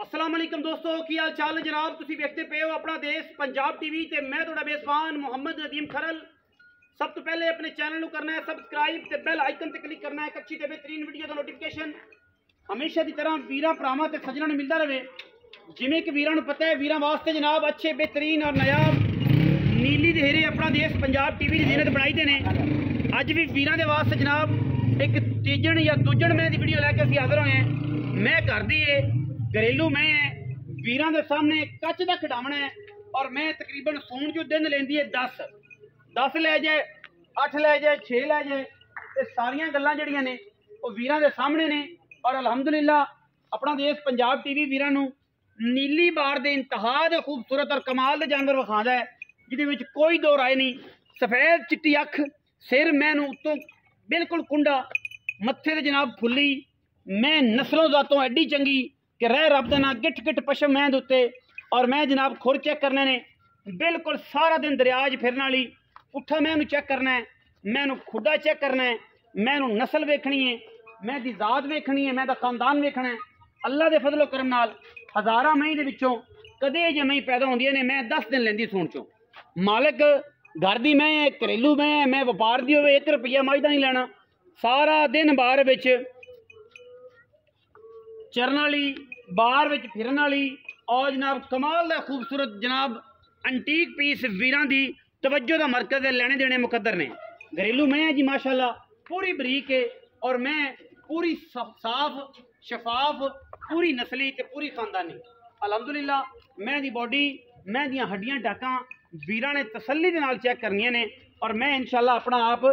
अस्सलाम वालेकुम दोस्तों, की हाल चाल है जनाब। तुसी देखते पे हो अपना देश पंजाब टीवी ते मैं थोड़ा बेसवान मोहम्मद नदीम खरल। सब तो पहले अपने चैनल को करना है सबसक्राइब ते बेल आइकन ते क्लिक करना है। एक अच्छी ते बेहतरीन वीडियो का नोटिफिकेशन हमेशा की तरह वीरां भरावां ते सज्जणां नूं मिलदा रहे। जिवें कि वीरां नूं पता है, वीरां वास्ते जनाब अच्छे बेहतरीन और नायाब नीली देहरे अपना देश पंजाब टीवी की जीनत बनाई दे ने। अज भी वीरां दे वास्ते जनाब एक तीजन या दूजन मैं दी वीडियो लैके असीं हाज़र होए हैं। मैं घर दी है घरेलू मैं है, वीरां दे सामने कच दा खिडावना है और मैं तकरीबन सून जो दिन लेंदी है 10 लै जाए 8 लै जाए 6 लै जाए, ते सारियां गल्लां जड़ियां ने वो वीरां दे सामने ने। और अलहमदुलिल्लाह अपना देश पंजाब टीवी वीरां नूं नीली बार दे इंतहा दे खूबसूरत और कमाल दे जानवर विखांदा है, जिहदे विच कोई दो राय नहीं। सफेद चिट्टी अख, सिर मैनू उत्तों बिल्कुल कुंडा, मत्थे ते जनाब फुल्ली, मैं नस्लों जातों एडी चंगी कि रह रब दा ना गिठ गिठ पशम मैं उत्ते। और मैं जनाब खुर चेक करने ने बिल्कुल सारा दिन दरियाज फिरने वाली पुट्ठा मैनू चेक करना है, मैनू खुडा चेक करना है, मैनू नस्ल वेखनी है, मैं दी जात वेखनी है, मैं दा खानदान वेखना है। अल्लाह दे फजलो करम नाल हज़ारां मई दे विचों कदे जे मई पैदा होंदियां ने, मैं 10 दिन लैंदी सूण चों। मालिक घर दी मैं है, घरेलू मैं व्यापार दी होवे 1 रुपया मई दा नहीं लेना। सारा दिन बाहर विच चरन वाली, बाहर विच फिरन वाली और जनाब कमाल दा खूबसूरत जनाब अंटीक पीस वीरां दी तवज्जो दा मरकज है, लेने देने मुकद्दर ने। घरेलू मैं है जी माशाल्लाह पूरी बरीक है और मैं पूरी साफ शफाफ पूरी नस्ली ते पूरी खानदानी। अलहमदुलिल्लाह मैं दी बॉडी मैं दियां हड्डियां टाकां वीरां ने तसल्ली दे नाल चेक करनियां ने। और मैं इंशाल्लाह अपना आप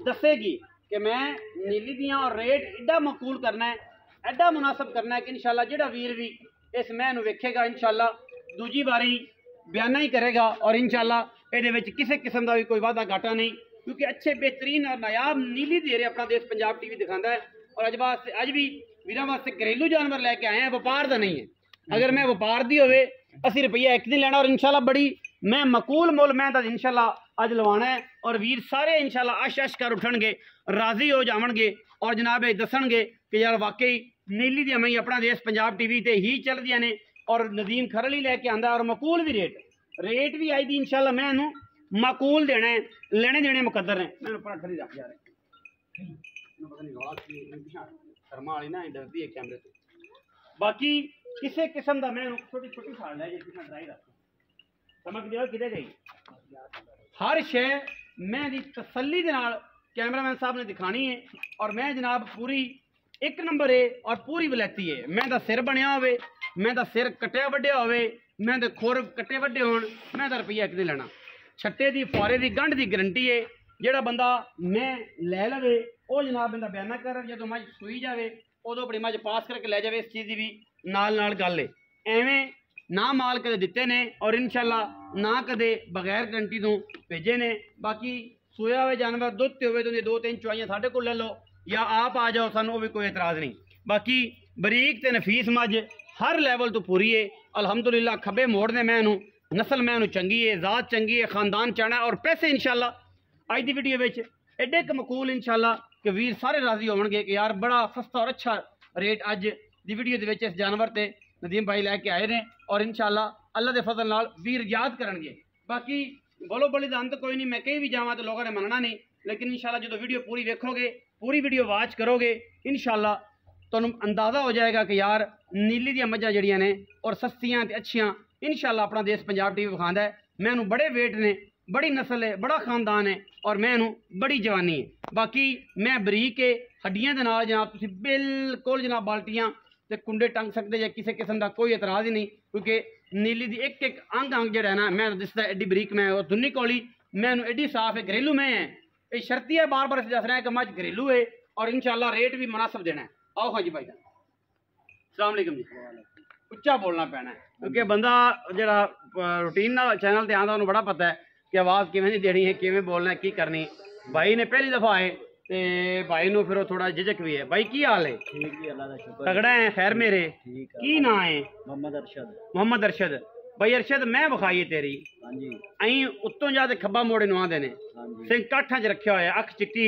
दसेगी कि मैं नीली दियां और रेट एडा मकबूल करना है, एडा मुनासब करना है कि इंशाल्लाह जेड़ा वीर भी इस मैं नूं वेखेगा इंशाल्लाह दूजी बारी बयाना ही करेगा। और इंशाल्लाह ये किसी किस्म का भी कोई वादा घाटा नहीं, क्योंकि अच्छे बेहतरीन और नायाब नीली देहरे अपना देश पंजाब टीवी दिखाता है। और अज भी वीरां वास्ते घरेलू जानवर लैके आए हैं, व्यापार का नहीं है। अगर मैं व्यापार दी होवे 80 रुपया एक दिन लेना और इंशाल्लाह बड़ी मैं मकूल मुल मैं तो इंशाल्लाह अज लवाना है। और वीर सारे इंशाल्लाह अश कर उठणगे, राजी हो जावणगे और जनाब ये दसणगे कि यार वाकई नीली दी मई अपना देश पंजाब टीवी ते ही चलदियां ने। और नदीम खरल ही लैके आंदा और मकूल भी रेट भी आई दी इंशाल्लाह मैं इनू मकूल देना है, लेने देने मुकद्दर है। मैं ऊपर खड़ी रख जा शर्मा वाली ना डरती है कैमरे से। बाकी किसी किस्म का मैं छोटी छोटी साल है जिसकी मैं ड्राई रखता समझ दिया किधर गई हर शय मैं दी तसल्ली दे नाल कैमरामैन साहब ने दिखानी है। और मैं जनाब पूरी 1 नंबर है और पूरी वलैती है। मैं दा सिर बनया होवे, मैं दा सिर कट्टिया वड्डिया होवे, मैं दे खुर कट्टे वड्डे होण, मैं दा रुपया एक नहीं लेना। छट्टे दी फौरे दी गंढ दी गारंटी है। जेड़ा बंदा मैं लै लवे वो जनाब बंदा बयाना कर, जो मझ सूई जाए उदों अपनी मझ पास करके लै जाए। इस चीज़ की भी नाल गल है, एवें ना माल कदे दिते ने और इंशाल्लाह ना कदे बगैर गारंटी तो भेजे ने। बाकी सोया हुए जानवर दुध ते होवे तो 2-3 चुआइयां साढ़े को ले लो या आप आ जाओ, सानू भी कोई एतराज़ नहीं। बाकी बरीक ते नफीस मझ हर लैवल तो पूरी है अलहमदुलिल्लाह। खब्बे मोड़ ने मैनू नस्ल मैनू चंगी है, जात चंगी है, खानदान चाहना और पैसे इंशाल्लाह अज दी वीडियो में एडे क मकूल इंशाल्लाह कि वीर सारे राजी होणगे कि यार बड़ा सस्ता और अच्छा रेट अज दी वीडियो दे विच इस जानवर ते नदीम भाई लैके आए ने। और इंशाल्लाह अल्लाह दे फजल नाल वीर याद करनगे। बाकी बोलो बड़ी दा अंत कोई नहीं, मैं कहीं भी जावां तो लोगों ने मनना नहीं, लेकिन इंशाल्लाह जो वीडियो पूरी देखोगे, पूरी वीडियो वाच करोगे, इंशाल्लाह तुहानू अंदाज़ा हो जाएगा कि यार नीली दी मझां जड़ियां ने और सस्तियां ते अच्छियां इंशाल्लाह अपना देश पंजाब टीवी विखांदा है। मैनू बड़े वेट ने, बड़ी नस्ल है, बड़ा खानदान है और मैनू बड़ी जवानी है। बाकी मैं बरीक है हड्डियां दे नाल जनाब तुसीं बिल्कुल जनाब बाल्टियां ते कुंडे टंग सकते जे, किसी किस्म का कोई एतराज़ ही नहीं, क्योंकि नीली दी एक अंग जो है ना मैं दिसदा एडी बरीक मैं और दुन्नी कोली मैनू एडी साफ है। घरेलू मैं है, ये शर्ती है बार बार दस रहे हैं कि मझ घरेलू है और इंशाल्लाह रेट भी मुनासिब देना है। आओ हाँ जी भाई जान, अस्सलाम वालेकुम जी। उच्चा बोलना पैना है क्योंकि बंदा जरा रूटीन ना चैनल ते आंदा उन्हें बड़ा पता है कि आवाज़ किवें दी देनी है, किवें बोलना है, की करनी। भाई ने पहली दफ़ा आए ते भाई नूं फिर थोड़ा झिझक भी है। भाई की हाल है? ठीक जी, अल्लाह दा शुक्र। तगड़ा है? खैर मेरे की ना है? मोहम्मद अरशद। भाई अरशद मैं विखाई तेरी अं उत्तों जा खब्बा मोड़े नु आंदे ने, सिंह काठा च रखा होया, अख चिट्टी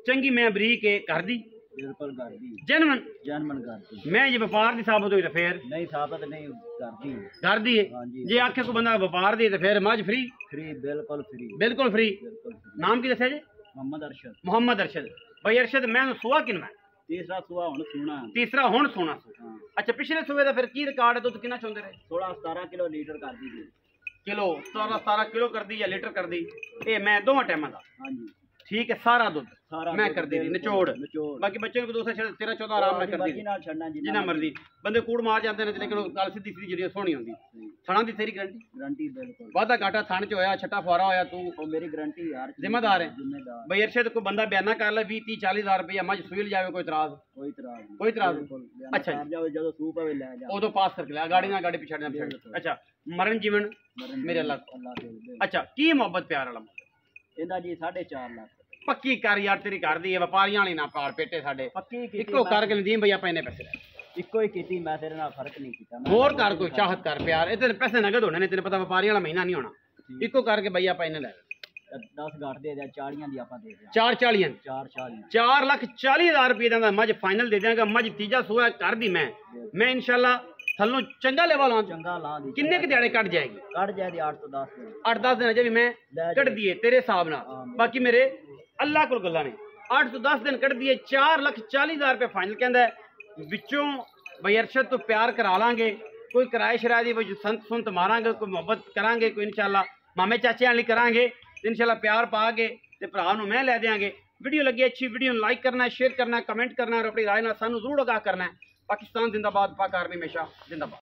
चंगी मैं बरीक है घर दी ਬਿਲਕੁਲ ਕਰਦੀ ਜਨਮਨ ਜਨਮਨ ਕਰਦੀ ਮੈਂ ਜੇ ਵਪਾਰ ਦੀ ਸਾਬਤ ਹੋਈ ਤਾਂ ਫੇਰ ਨਹੀਂ ਸਾਬਤ ਨਹੀਂ ਕਰਦੀ ਕਰਦੀ ਹੈ ਹਾਂਜੀ ਜੇ ਆਖੇ ਕੋ ਬੰਦਾ ਵਪਾਰ ਦੀ ਤਾਂ ਫੇਰ ਮੱਝ ਫ੍ਰੀ ਫ੍ਰੀ ਬਿਲਕੁਲ ਫ੍ਰੀ ਬਿਲਕੁਲ ਫ੍ਰੀ ਬਿਲਕੁਲ free। ਨਾਮ ਕੀ ਦੱਸਿਆ ਜੀ ਮੁਹੰਮਦ ਅਰਸ਼ਦ ਮੁਹੰਮਦ ਅਰਸ਼ਦ ਭਾਈ ਅਰਸ਼ਦ ਮੈਂ ਸੁਆ ਕਿੰਨਾ ਤੀਸਰਾ ਸੂਆ ਹੁਣ ਸੂਣਾ ਤੀਸਰਾ ਹੁਣ ਸੋਨਾ ਹਾਂ ਅੱਛਾ ਪਿਛਲੇ ਸੂਏ ਦਾ ਫਿਰ ਕੀ ਰਿਕਾਰਡ ਹੈ ਦੁੱਧ ਕਿੰਨਾ ਚੋਂਦੇ ਰਹੇ 16-17 ਕਿਲੋ ਲੀਟਰ ਕਰਦੀ ਸੀ ਕਿਲੋ 17 ਕਿਲੋ ਕਰਦੀ ਜਾਂ ਲੀਟਰ ਕਰਦੀ ਇਹ ਮੈਂ ਦੋਵਾਂ ਟਾਈਮਾਂ ਦਾ ਹਾਂਜੀ ਠੀਕ ਹੈ ਸਾਰਾ ਦੁੱਧ ਸਾਰਾ ਮੈਂ ਦੁੱਧ ਕਰਦੀ ਰਹੀ ਬਿਲਕੁਲ, ਨਿਚੋੜ ਨਿਚੋੜ। ਬਾਕੀ ਬੱਚੇ ਨੂੰ ਦੋਸਤ 13 14 ਆਰਾਮ ਨਾਲ ਕਰਦੀ ਮਰਜ਼ੀ ਰਹੀ। ਨਾਲ ਛੱਡਣਾ ਜਿੰਨਾ ਮਰਜ਼ੀ ਬੰਦੇ ਕੂੜ ਮਾਰ ਜਾਂਦੇ ਨੇ ਲੇਕਿਨ ਉਹ ਗੱਲ ਸਿੱਧੀ ਸਿੱਧੀ ਜਿਹੜੀ ਉਹ ਸੋਹਣੀ ਹੁੰਦੀ ਥਣਾ ਦੀ ਤੇਰੀ ਗਰੰਟੀ ਗਰੰਟੀ ਬਿਲਕੁਲ ਵਾਧਾ ਘਾਟਾ ਥਣ ਚ ਹੋਇਆ ਛੱਟਾ ਫੁਆਰਾ ਹੋਇਆ ਤੂੰ ਉਹ ਮੇਰੀ ਗਰੰਟੀ ਯਾਰ ਜ਼ਿੰਮੇਦਾਰ ਹੈ ਜ਼ਿੰਮੇਦਾਰ ਬਈ ਅਰਸ਼ਦ ਕੋਈ ਬੰਦਾ ਬਿਆਨਾ ਕਰ ਲੈ 20 30 40 ਹਜ਼ਾਰ ਰੁਪਇਆ ਮੱਝ ਸੂਈ ਲਿਜਾਵੇ ਕੋਈ ਇਤਰਾਜ਼ ਕੋਈ ਇਤਰਾਜ਼ ਨਹੀਂ ਕੋਈ ਇਤਰਾਜ਼ ਨਹੀਂ। ਬਿਲਕੁਲ, ਅੱਛਾ ਜੀ। ਕਰ ਜਾਵੇ ਜਦੋਂ ਸੂਪ ਆਵੇ ਲੈ ਜਾ ਉਦੋਂ ਪਾਸ ਕਰਕੇ ਲਿਆ ਗਾੜੀ ਨਾਲ ਗਾੜੀ ਪਿਛਾੜਨਾ ਬਿਲਕੁਲ। ਅੱਛਾ ਮਰਨ ਜੀਵਨ ਮਰਨ ਮੇਰੇ ਅੱਲਾ ਅੱਲਾ ਦੇ ਦੇ। ਅੱਛਾ ਕੀ ਮੁਹੱਬਤ ਪਿਆਰ ਵਾਲਾ ਇਹਦਾ ਜੀ 4.5 ਲੱਖ ਪੱਕੀ ਕਰ ਯਾਰ ਤੇਰੀ ਘਰ ਦੀ ਹੈ ਵਪਾਰੀਆਂ ਵਾਲੀ ਨਾ ਪਾੜ ਪੇਟੇ ਸਾਡੇ ਪੱਕੀ ਕੀਤੀ ਇੱਕੋ ਮੈਂ- ਕਰਕੇ ਨਦੀਮ ਭਈਆ ਪੈਨੇ ਪੈਸੇ ਲੈ ਇੱਕੋ ਹੀ ਕੀਤੀ ਮੈਂ ਤੇਰੇ ਨਾਲ ਫਰਕ ਨਹੀਂ ਕੀਤਾ ਮੈਂ ਹੋਰ ਕਰ ਕੋਈ ਚਾਹਤ ਕਰ ਪਿਆਰ ਇਹ ਤੇ ਪੈਸੇ ਨਗਦ ਹੋਣੇ ਨੇ ਤੈਨੂੰ ਪਤਾ ਵਪਾਰੀਆਂ ਵਾਲਾ ਮਹੀਨਾ ਨਹੀਂ ਹੋਣਾ ਇੱਕੋ ਕਰਕੇ ਭਈਆ ਪੈਨੇ ਲੈ 10 ਗਾਟ ਦੇ ਦਿਆ 40 ਦੀ ਆਪਾਂ ਦੇ ਦਿਆ 440 440 4,40,000 ਰੁਪਏ ਦਾ ਮੱਝ ਫਾਈਨਲ ਦੇ ਦਿਆਂਗਾ ਮੱਝ ਤੀਜਾ ਸੂਆ ਕਰ ਦੀ ਮੈਂ ਇਨਸ਼ਾਅੱਲਾ ਥੱਲੋਂ ਚੰਗਾ ਲੈਵਲ ਆਂ ਚੰਗਾ ਲਾਂ ਦੀ ਕਿੰਨੇ ਕੁ ਦਿਹਾੜੇ ਕੱਢ ਜਾਏਗੀ ਕੱਢ ਜਾਏ ਦੀ 8 ਤੋਂ 10 ਦਿਨ 8-10 ਦਿਨ ਅਜੇ ਵੀ ਮੈਂ ਲੈ ਕੱਢ ਦਈਏ ਤੇਰੇ ਹਿਸਾਬ ਨਾਲ ਆਮੀਨ। ਬਾਕੀ ਮੇਰੇ ਅੱਲਾਹ ਕੋਲ ਗੱਲਾਂ ਨੇ 8 ਤੋਂ 10 ਦਿਨ ਕੱਢ ਦਈਏ 4,40,000 ਰੁਪਏ ਫਾਈਨਲ ਕਹਿੰਦਾ ਹੈ। ਵਿੱਚੋਂ ਬਈ ਅਰਸ਼ਦ ਤੋਂ ਪਿਆਰ ਕਰਾ ਲਾਂਗੇ ਕੋਈ ਕਿਰਾਏ ਸ਼ਰਾਏ ਦੀ ਕੋਈ ਸੰਤ ਸੁੰਤ ਮਾਰਾਂਗੇ ਕੋਈ ਮੁਹੱਬਤ ਕਰਾਂਗੇ ਕੋਈ ਇਨਸ਼ਾਅੱਲਾ ਮਾਮੇ ਚਾਚਿਆਂ ਵਾਲੀ ਕਰਾਂਗੇ ਇਨਸ਼ਾਅੱਲਾ ਪਿਆਰ ਪਾ ਕੇ ਤੇ ਭਰਾ ਨੂੰ ਮੈਂ ਲੈ ਦਿਆਂਗੇ ਵੀਡੀਓ ਲੱਗੀ ਅੱਛੀ ਵੀਡੀਓ ਨੂੰ ਲਾਈਕ ਕਰਨਾ ਸ਼ੇਅਰ ਕਰਨਾ ਕਮੈਂਟ ਕਰਨਾ और अपनी राय ਨਾਲ ਸਾਨੂੰ ਜ਼ਰੂਰ ਆਗਾਹ ਕਰਨਾ ਹੈ। ਪਾਕਿਸਤਾਨ ਜ਼ਿੰਦਾਬਾਦ ਪਾਕ ਆਰਮੀ ਹਮੇਸ਼ਾ ਜ਼ਿੰਦਾਬਾਦ।